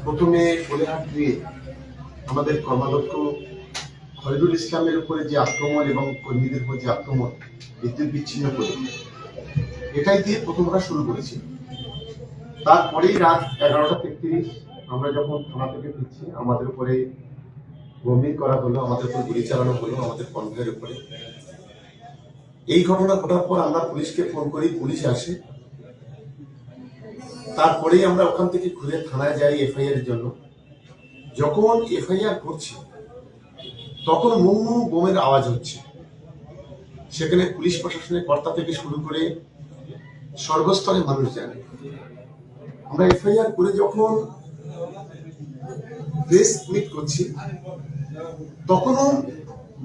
প্রথমে কোলেহাট দিয়ে আমাদের কর্মাধ্যক্ষ খয়রুল ইসলামের উপরে যে আক্রমণ এবং কর্মীদের উপর যে আক্রমণ বিদ্যুৎ বিচ্ছিন্ন করে এটাই দিয়ে প্রথমটা শুরু করেছিল। তারপরেই রাত 11:33 আমরা যখন থানা থেকে ফিরছি আমাদের উপরে বোমিং করা হলো, আমাদের উপর গুলি চালানো হলো আমাদের কনভয়ের উপরে। এই ঘটনা ঘটার পর আমরা পুলিশকে ফোন করি, পুলিশ আসে। তারপরেই আমরা ওখান থেকে ঘুরে থানায় যাই এফআইআর এর জন্য। যখন এফআইআর করছি তখন মুমু বোমের আওয়াজ হচ্ছে। সেখানে পুলিশ প্রশাসনের কর্তা থেকে শুরু করে সর্বস্তরে মানুষ জানে। আমরা এফআইআর করে যখন প্রেস মিট করছি তখনও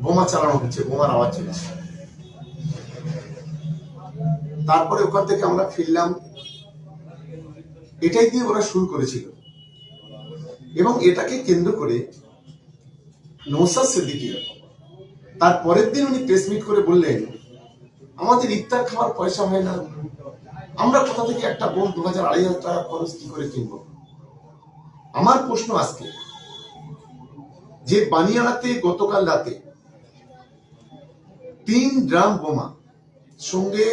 বোমা চালানো হচ্ছে, বোমার আওয়াজ চলছে। তারপরে ওখান থেকে আমরা ফিরলাম। এটাই দিয়ে ওরা শুরু করেছিল এবং এটাকে কেন্দ্র করে নওশাদ সিদ্দিকী তার পরের দিন উনি প্রেস মিট করে বললেন, আমাদের ইফতার খাওয়ার পয়সা হয় না, আমরা কোথা থেকে একটা বোম 2000-2500 টাকা খরচ কি করে কিনবো। আমার প্রশ্ন আজকে যে বানিয়ানাতে গতকাল রাতে 3 ড্রাম বোমা সঙ্গে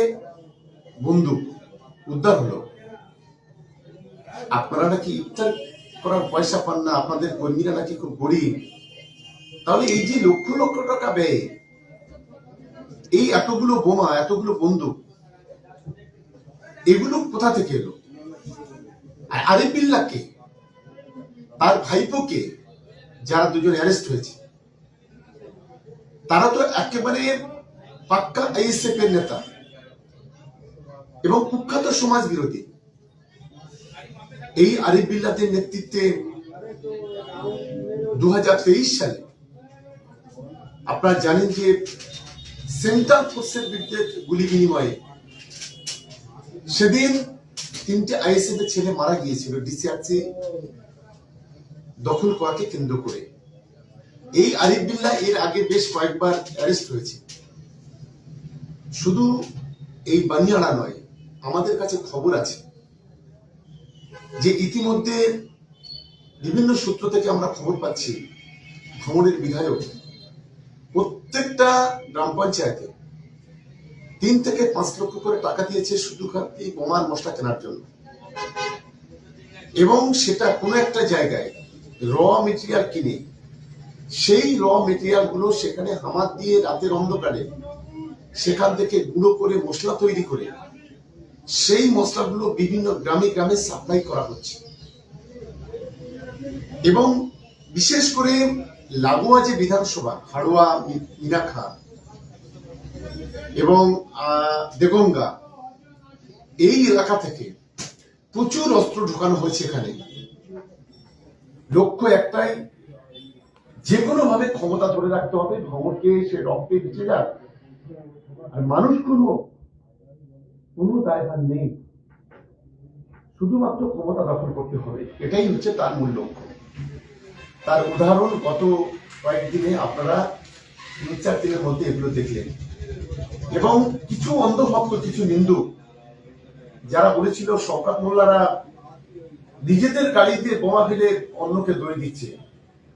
বন্দুক উদ্ধার হলো, আপনারা নাকি ইফতার করার পয়সা পান না, আপনাদের কর্মীরা নাকি খুব গরিব, তাহলে এই যে লক্ষ লক্ষ টাকা ব্যয়, এই এতগুলো বোমা এতগুলো বন্দুক এগুলো কোথা থেকে এলো? আর আরিফ বিল্লাহকে তার ভাইপোকে যারা দুজন অ্যারেস্ট হয়েছে তারা তো একেবারে পাক্কা আইএসএফ এর নেতা এবং কুখ্যাত সমাজ বিরোধী। এই আরিফ বিল্লাহদের নেতৃত্বে 2023 সালে আপনারা জানেন যে সেন্ট্রাল ফোর্সের বিরুদ্ধে গুলি বিনিময়ে সেদিন 3টে আইএসএফ এর ছেলে মারা গিয়েছিল ডিসিআরসি দখল করাকে কেন্দ্র করে। এই আরিফ বিল্লাহ এর আগে বেশ কয়েকবার অ্যারেস্ট হয়েছে। শুধু এই বানিয়াড়া নয়, আমাদের কাছে খবর আছে যে ইতিমধ্যে বিভিন্ন সূত্র থেকে আমরা খবর পাচ্ছি ভাঙড়ের বিধায়ক প্রত্যেকটা গ্রাম পঞ্চায়েতে 3 থেকে 5 লক্ষ করে টাকা দিয়েছে শুধু এই বোমার মশলা কেনার জন্য। এবং সেটা কোনো একটা জায়গায় র মেটেরিয়াল কিনে সেই র মেটেরিয়াল গুলো সেখানে হামার দিয়ে রাতের অন্ধকারে সেখান থেকে গুঁড়ো করে মশলা তৈরি করে সেই মশলাগুলো বিভিন্ন গ্রামে গ্রামে সাপ্লাই করা হচ্ছে। এবং বিশেষ করে লাগোয়া যে বিধানসভা হাড়োয়া, মিনাখা এবং দেগঙ্গা, এই এলাকা থেকে প্রচুর অস্ত্র ঢোকানো হয়েছে এখানে। লক্ষ্য একটাই, যে কোনো ভাবে ক্ষমতা ধরে রাখতে হবে, ভাঙড়কে সে রক্তে বেঁচে যাক আর মানুষ কোনো দায়ভার নেই, শুধুমাত্র ক্ষমতা দখল করতে হবে, এটাই হচ্ছে তার মূল লক্ষ্য। তার উদাহরণ গত কয়েকদিনে আপনারা 3-4 দিনের মধ্যে এগুলো দেখলেন। এবং কিছু অন্ধভক্ত, কিছু নিন্দুক যারা বলেছিল শওকত মোল্লারা নিজেদের গাড়িতে বোমা ফেলে অন্যকে দড়ি দিচ্ছে,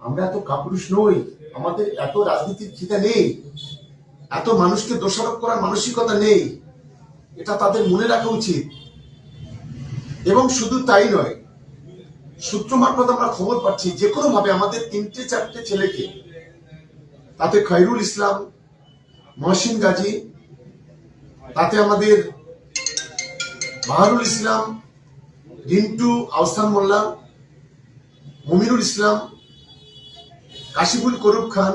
আমরা এত কাপুরুষ নই, আমাদের এত রাজনীতির খিদা নেই, এত মানুষকে দোষারোপ করার মানসিকতা নেই, এটা তাদের মনে রাখা উচিত। এবং শুধু তাই নয়, সূত্র মারফত আমরা খবর পাচ্ছি যে কোনো ভাবে আমাদের 3-4টে ছেলেকে, তাতে খয়রুল ইসলাম, মহসিন গাজী, তাতে আমাদের বাহারুল ইসলাম, রিন্টু, আহসান মোল্লা, মমিনুল ইসলাম, কাশিফুল করুব খান,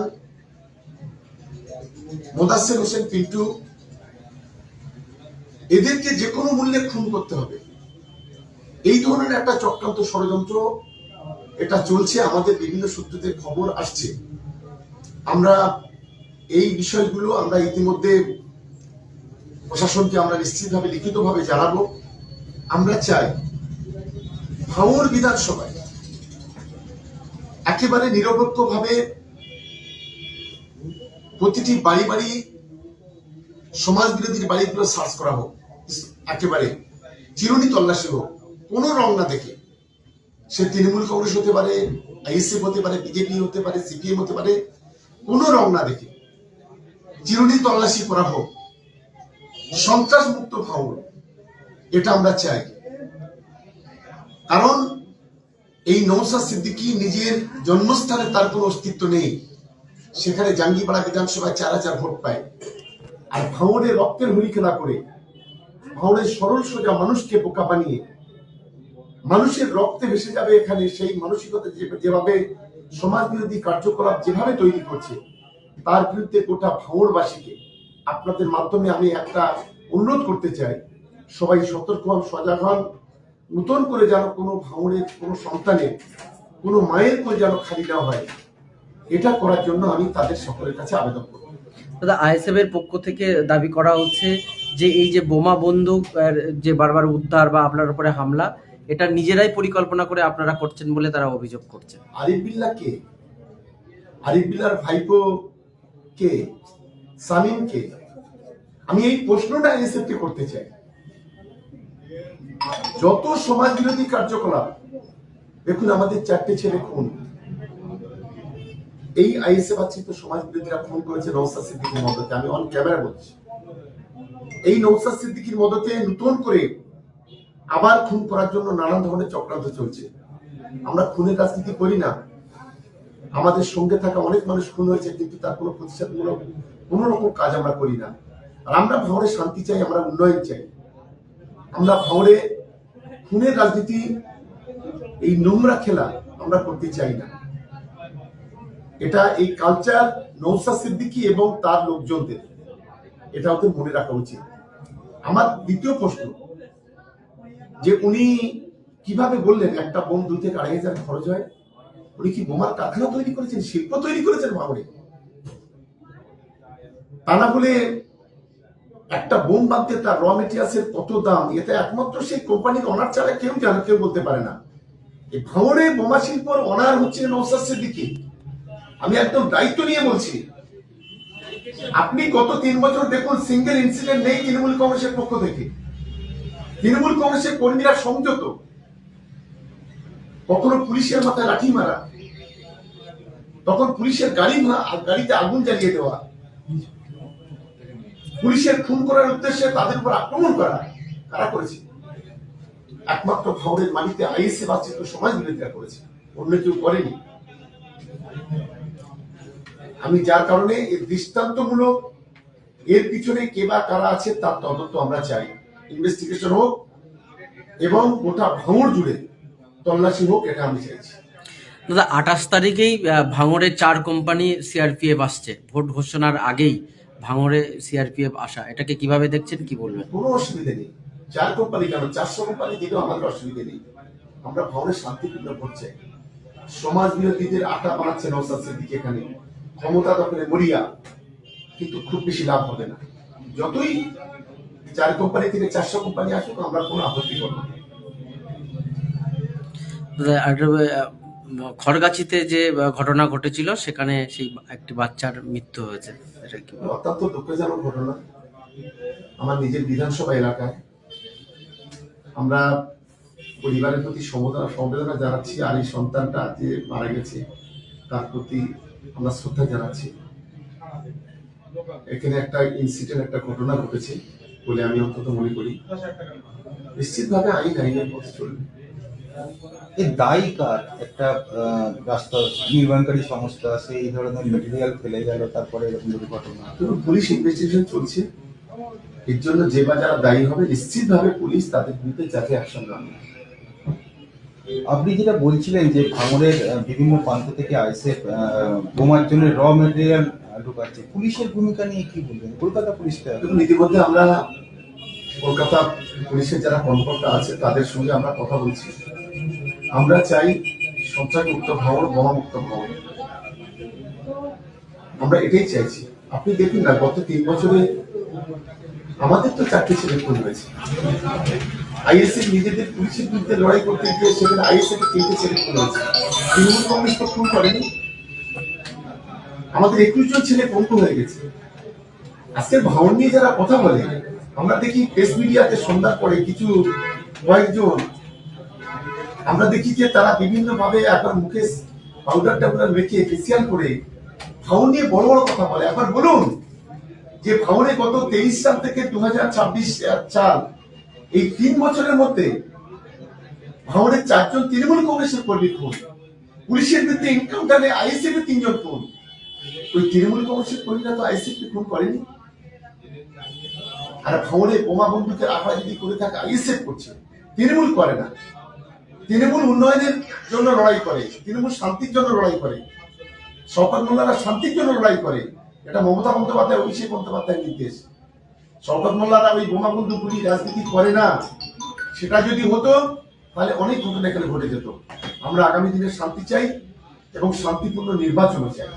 মোদাসের হোসেন পিন্টু, এদেরকে যে কোনো মূল্যে খুন করতে হবে। এই ধরনের একটা চক্রান্ত ষড়যন্ত্র এটা চলছে, আমাদের বিভিন্ন সূত্রতে খবর আসছে। আমরা এই বিষয়গুলো আমরা ইতিমধ্যে প্রশাসনকে আমরা নিশ্চিতভাবে লিখিতভাবে জানাবো। আমরা চাই ভাঙড় বিধানসভায় একেবারে নিরপেক্ষভাবে প্রতিটি বাড়ি বাড়ি সমাজ বিরোধীর বাড়িগুলো সার্চ করা হোক, একেবারে চিরুনি তল্লাশি হোক, কোনো রং না দেখে। সে তৃণমূল কংগ্রেস হতে পারে, আইএসএফ হতে পারে, বিজেপি হতে পারে, সিপিএম হতে পারে, কোনো রং না দেখে চিরুনি তল্লাশি করা হোক, সন্ত্রাস মুক্ত ভাঙন, এটা আমরা চাই। কারণ এই নওশাদ সিদ্দিকী নিজের জন্মস্থানে তার কোনো অস্তিত্ব নেই, সেখানে জাঙ্গিপাড়া বিধানসভায় 4,000 ভোট পায়। আর ভাঙড়ে রক্তের হুড়ি খেলা করে, ভাঙড়ের সরল সোজা মানুষকে বোকা বানিয়ে মানুষের রক্তে ভেসে যাবে এখানে, সেই মানসিকতা যেভাবে সমাজ বিরোধী কার্যকলাপ যেভাবে তৈরি করছে, তার বিরুদ্ধে গোটা ভাঙড়বাসীকে আপনাদের মাধ্যমে আমি একটা অনুরোধ করতে চাই, সবাই সতর্ক হন, সজাগ হন। নতুন করে যেন কোনো ভাঙড়ের কোনো সন্তানের, কোনো মায়ের কোল যেন খালি না হয়, এটা করার জন্য আমি তাদের সকলের কাছে আবেদন করব। দাদা, আইএসএফ এর পক্ষ থেকে দাবি করা হচ্ছে যে এই যে বোমা বন্দুক যে বারবার উদ্ধার বা আপনার উপরে হামলা, এটা নিজেরাই পরিকল্পনা করে আপনারা করছেন বলে তারা অভিযোগ করছে। আরিফ বিল্লাহ কে? আরিফ বিল্লাহর ভাইপো কে? সামিম কে? আমি এই প্রশ্নটা আইএসএফ কে করতে চাই। যত সমাজ বিরোধী কার্যকলাপ, দেখুন আমাদের 4টে ছেলে খুন, এই আইএসএফ আশ্রিত সমাজ বিরোধীরা খুন করেছে নওশাদ সিদ্দিকীর মদতে। আমি অন ক্যামেরা বলছি, এই নওশাদ সিদ্দিকীর মদতে নতুন করে আবার খুন করার জন্য নানান ধরনের চক্রান্ত চলছে। আমরা খুনের রাজনীতি করি না, আমাদের সঙ্গে থাকা অনেক মানুষ খুন হয়েছে, কিন্তু তার কোনো প্রতিষ্ঠানমূলক কোন রকম কাজ আমরা করি না। আর আমরা ভাঙড়ে শান্তি চাই, আমরা উন্নয়ন চাই। আমরা ভাঙড়ে খুনের রাজনীতি, এই নোংরা খেলা আমরা করতে চাই না। এটা এই কালচার নওশাদ সিদ্দিকী এবং তার লোকজনদের, এটা ওদের মনে রাখা উচিত। আমার দ্বিতীয় প্রশ্ন, যে উনি কিভাবে বললেন একটা বোম 2 থেকে 2,500 খরচ হয়? উনি কি বোমার কারখানা তৈরি করেছেন, শিল্প তৈরি করেছেন ভাঙড়ে? তা না বলে একটা বোম বাঁধতে তার র মেটেরিয়ালসের কত দাম, এটা একমাত্র সেই কোম্পানির অনার ছাড়া কেউ বলতে পারে না। এই ভাঙড়ে বোমা শিল্পর অনার হচ্ছে নওশাদ সিদ্দিকী। আমি একদম দায়িত্ব নিয়ে বলছি। আপনি গত 3 বছর দেখুন, সিঙ্গেল ইনসিডেন্ট নেই তৃণমূল কংগ্রেসের পক্ষ থেকে। তৃণমূল কংগ্রেসের কর্মীরা সংযত, কখনো পুলিশের মাথায় লাঠি মারা, তখন পুলিশের গাড়িতে আগুন জ্বালিয়ে দেওয়া, পুলিশের খুন করার উদ্দেশ্যে তাদের উপর আক্রমণ করা, কারা করেছে? একমাত্র ভাঙড়ের মাটিতে আইএসএফ আশ্রিত সমাজ বিরোধীরা করেছে, অন্য কেউ করেনি। আমি যার কারণে এর দৃষ্টান্তমূলক, এর পিছনে কে বা কারা আছে তার তদন্ত আমরা চাই, ইনভেস্টিগেশন হোক এবং গোটা ভাঙড় জুড়ে তল্লাশি হোক, এটা আমি চাইছি। দাদা, 28 তারিখেই ভাঙড়ে 4 কোম্পানি সিআরপিএফ আসছে, ভোট ঘোষণার আগেই ভাঙড়ে সিআরপিএফ আসা, এটাকে কিভাবে দেখছেন, কি বলবেন? কোনো অসুবিধা নেই, 4 কোম্পানি কেন, 400 কোম্পানি দিলেও আমাদের অসুবিধা নেই। আমরা ভাঙড়ের শান্তিপূর্ণ ভোট চাই। সমাজ বিরোধীদের আটা বানাচ্ছে নওশাদ সিদ্দিকী, এখানে ক্ষমতা দখলে মরিয়া, কিন্তু খুব বেশি লাভ হবে না। যতই 4 কোম্পানি থেকে 400 কোম্পানি আসুক, আমরা কোনো আপত্তি করবো না। খড়গাছিতে যে ঘটনা ঘটেছিল, সেখানে সেই একটি বাচ্চার মৃত্যু হয়েছে, এটা কি? অত্যন্ত দুঃখজনক ঘটনা। আমার নিজের বিধানসভা এলাকায়, আমরা পরিবারের প্রতি সমবেদনা জানাচ্ছি, আর এই সন্তানটা যে মারা গেছে তার প্রতি আমরা শ্রদ্ধা জানাচ্ছি। এখানে একটা ইনসিডেন্ট, একটা ঘটনা ঘটেছে বলে আমি অন্তত মনে করি। নিশ্চিতভাবে আইনের পথে চলবে। এই দায়ী কার? একটা রাস্তা নির্মাণকারী সংস্থা সেই ধরনের মেটেরিয়াল ফেলে গেল, তারপরে এরকম দুর্ঘটনা। পুলিশ ইনভেস্টিগেশন চলছে, এর জন্য যে বা যারা দায়ী হবে নিশ্চিতভাবে পুলিশ তাদের বিরুদ্ধে যাতে অ্যাকশন নেবে। আপনি যেটা বলছিলেন যে ভাঙড়ের বিভিন্ন প্রান্ত থেকে আইএসএফ বোমার জন্য র মেটেরিয়াল ঢুকাচ্ছে, পুলিশের ভূমিকা নিয়ে কি বলবেন? কলকাতা পুলিশটা ইতিমধ্যে আমরা কলকাতা পুলিশের যারা কর্মকর্তা আছে তাদের সঙ্গে আমরা কথা বলছি। আমরা চাই সন্ত্রাসমুক্ত ভাঙড়, বোমামুক্ত ভাঙড়, আমরা এটাই চাইছি। আপনি দেখুন না, গত 3 বছরে আমাদের তো 4টে ছেলে খুন হয়েছে। আইএসএফ নিজেদের পুলিশের বিরুদ্ধে লড়াই করতে গিয়ে সেখানে আইএসএফ 3টে ছেলে খুন হয়েছে। তৃণমূল কংগ্রেস তো খুন করেনি, আমাদের 21 জন ছেলে পঙ্গু হয়ে গেছে। আজকে ভাঙড় নিয়ে যারা কথা বলে, আমরা দেখি প্রেস মিডিয়াতে সন্ধ্যার পরে কয়েকজন আমরা দেখি যে তারা বিভিন্ন ভাবে একবার মুখে পাউডার টাউডার মেখে ফেসিয়াল করে ভাঙন নিয়ে বড় বড় কথা বলে। একবার বলুন যে ভাঙনে গত 23 সাল থেকে 2026 সাল এই 3 বছরের মধ্যে ভাঙনের 4 জন তৃণমূল কংগ্রেসের কর্মী খুন, পুলিশের বিরুদ্ধে এনকাউন্টারে আইএসএফ এর 3 জন খুন। ওই তৃণমূল কংগ্রেসের কর্মীরা তো আইএসএফ কে খুন করেনি। আর ভাঙনে বোমা বন্দুকের আঘাত যদি করে থাকে আইএসএফ করছে, তৃণমূল করে না। তৃণমূল উন্নয়নের জন্য লড়াই করে, তৃণমূল শান্তির জন্য লড়াই করে, শওকত মোল্লারা শান্তির জন্য লড়াই করে। এটা মমতা বন্দ্যোপাধ্যায়, অভিষেক বন্দ্যোপাধ্যায়ের নির্দেশ। শওকত মোল্লারা ওই বোমা বন্দুক গুলি রাজনীতি করে না। সেটা যদি হতো তাহলে অনেক ঘটনা এখানে ঘটে যেত। আমরা আগামী দিনে শান্তি চাই এবং শান্তিপূর্ণ নির্বাচনও চাই।